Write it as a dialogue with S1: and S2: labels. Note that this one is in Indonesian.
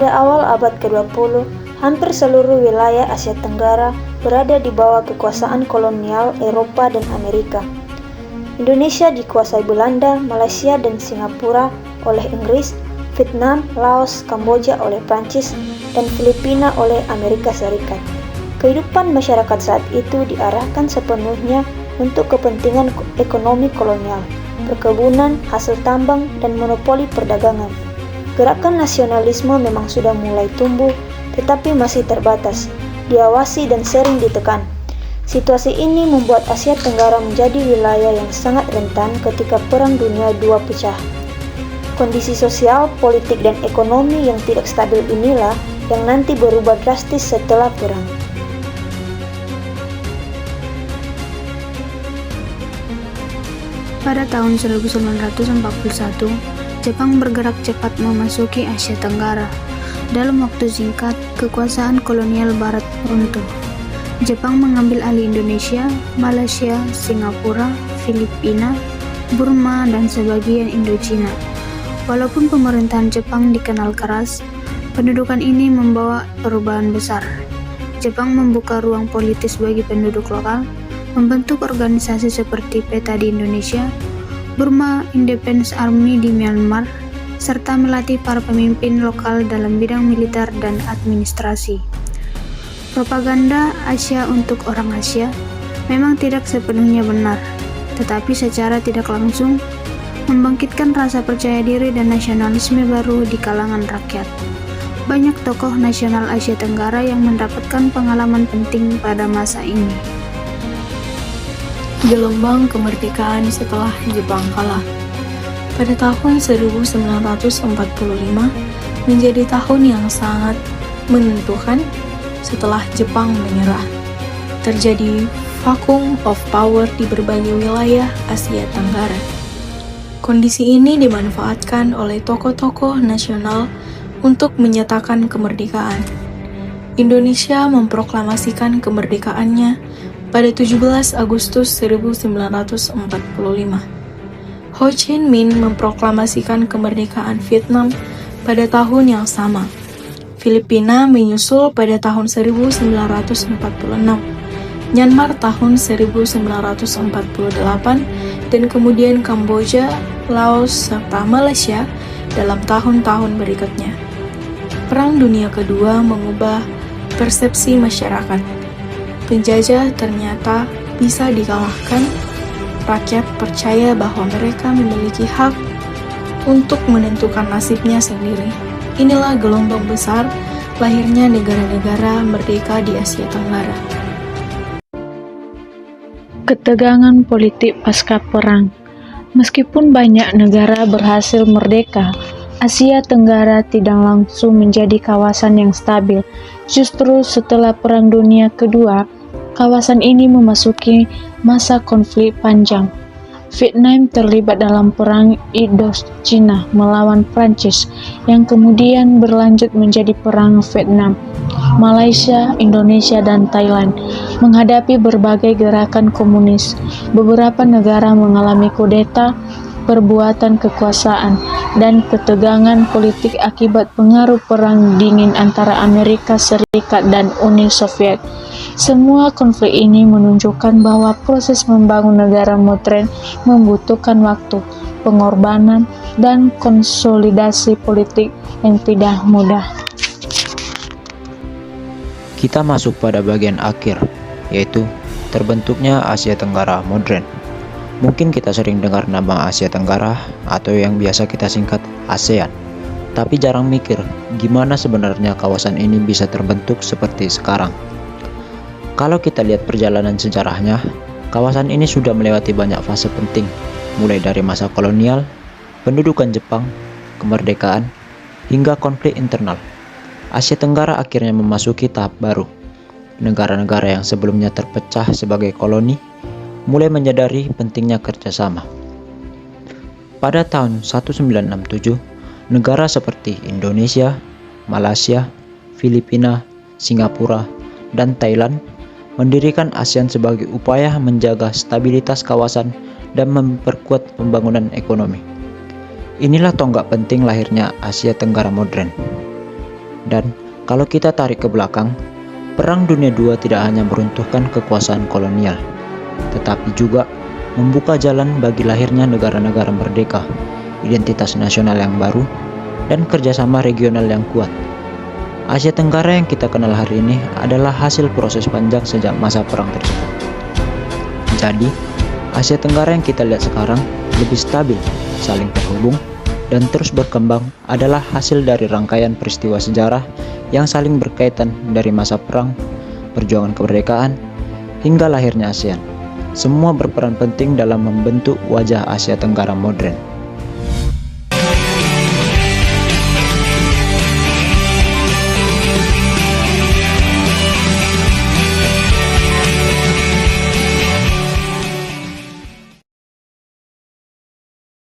S1: Pada awal abad ke-20, hampir seluruh wilayah Asia Tenggara berada di bawah kekuasaan kolonial Eropa dan Amerika. Indonesia dikuasai Belanda, Malaysia, dan Singapura oleh Inggris, Vietnam, Laos, Kamboja oleh Prancis, dan Filipina oleh Amerika Serikat. Kehidupan masyarakat saat itu diarahkan sepenuhnya untuk kepentingan ekonomi kolonial, perkebunan, hasil tambang, dan monopoli perdagangan. Gerakan nasionalisme memang sudah mulai tumbuh, tetapi masih terbatas, diawasi dan sering ditekan. Situasi ini membuat Asia Tenggara menjadi wilayah yang sangat rentan ketika Perang Dunia II pecah. Kondisi sosial, politik, dan ekonomi yang tidak stabil inilah yang nanti berubah drastis setelah perang.
S2: Pada tahun 1941, Jepang bergerak cepat memasuki Asia Tenggara. Dalam waktu singkat, kekuasaan kolonial Barat runtuh. Jepang mengambil alih Indonesia, Malaysia, Singapura, Filipina, Burma, dan sebagian Indochina. Walaupun pemerintahan Jepang dikenal keras, pendudukan ini membawa perubahan besar. Jepang membuka ruang politis bagi penduduk lokal, membentuk organisasi seperti PETA di Indonesia, Burma Independence Army di Myanmar, serta melatih para pemimpin lokal dalam bidang militer dan administrasi. Propaganda Asia untuk orang Asia memang tidak sepenuhnya benar, tetapi secara tidak langsung membangkitkan rasa percaya diri dan nasionalisme baru di kalangan rakyat. Banyak tokoh nasional Asia Tenggara yang mendapatkan pengalaman penting pada masa ini.
S3: Gelombang kemerdekaan setelah Jepang kalah. Pada tahun 1945 menjadi tahun yang sangat menentukan setelah Jepang menyerah. Terjadi vacuum of power di berbagai wilayah Asia Tenggara. Kondisi ini dimanfaatkan oleh tokoh-tokoh nasional untuk menyatakan kemerdekaan. Indonesia memproklamasikan kemerdekaannya pada 17 Agustus 1945. Ho Chi Minh memproklamasikan kemerdekaan Vietnam pada tahun yang sama. Filipina menyusul pada tahun 1946, Myanmar tahun 1948, dan kemudian Kamboja, Laos, serta Malaysia dalam tahun-tahun berikutnya. Perang Dunia Kedua mengubah persepsi masyarakat. Penjajah ternyata bisa dikalahkan. Rakyat percaya bahwa mereka memiliki hak untuk menentukan nasibnya sendiri. Inilah gelombang besar lahirnya negara-negara merdeka di Asia Tenggara.
S4: Ketegangan politik pasca perang. Meskipun banyak negara berhasil merdeka, Asia Tenggara tidak langsung menjadi kawasan yang stabil. Justru setelah Perang Dunia Kedua, kawasan ini memasuki masa konflik panjang. Vietnam terlibat dalam Perang Indochina melawan Prancis, yang kemudian berlanjut menjadi Perang Vietnam. Malaysia, Indonesia, dan Thailand menghadapi berbagai gerakan komunis. Beberapa negara mengalami kudeta, perbuatan kekuasaan, dan ketegangan politik akibat pengaruh Perang Dingin antara Amerika Serikat dan Uni Soviet. Semua konflik ini menunjukkan bahwa proses membangun negara modern membutuhkan waktu, pengorbanan, dan konsolidasi politik yang tidak mudah.
S5: Kita masuk pada bagian akhir, yaitu terbentuknya Asia Tenggara modern. Mungkin kita sering dengar nama Asia Tenggara atau yang biasa kita singkat ASEAN, tapi jarang mikir gimana sebenarnya kawasan ini bisa terbentuk seperti sekarang. Kalau kita lihat perjalanan sejarahnya, kawasan ini sudah melewati banyak fase penting, mulai dari masa kolonial, pendudukan Jepang, kemerdekaan, hingga konflik internal. Asia Tenggara akhirnya memasuki tahap baru. Negara-negara yang sebelumnya terpecah sebagai koloni mulai menyadari pentingnya kerjasama. Pada tahun 1967, negara seperti Indonesia, Malaysia, Filipina, Singapura, dan Thailand mendirikan ASEAN sebagai upaya menjaga stabilitas kawasan dan memperkuat pembangunan ekonomi. Inilah tonggak penting lahirnya Asia Tenggara modern. Dan kalau kita tarik ke belakang, Perang Dunia II tidak hanya meruntuhkan kekuasaan kolonial, tetapi juga membuka jalan bagi lahirnya negara-negara merdeka, identitas nasional yang baru, dan kerjasama regional yang kuat. Asia Tenggara yang kita kenal hari ini adalah hasil proses panjang sejak masa perang tersebut. Jadi, Asia Tenggara yang kita lihat sekarang lebih stabil, saling terhubung, dan terus berkembang adalah hasil dari rangkaian peristiwa sejarah yang saling berkaitan dari masa perang, perjuangan kemerdekaan, hingga lahirnya ASEAN. Semua berperan penting dalam membentuk wajah Asia Tenggara modern.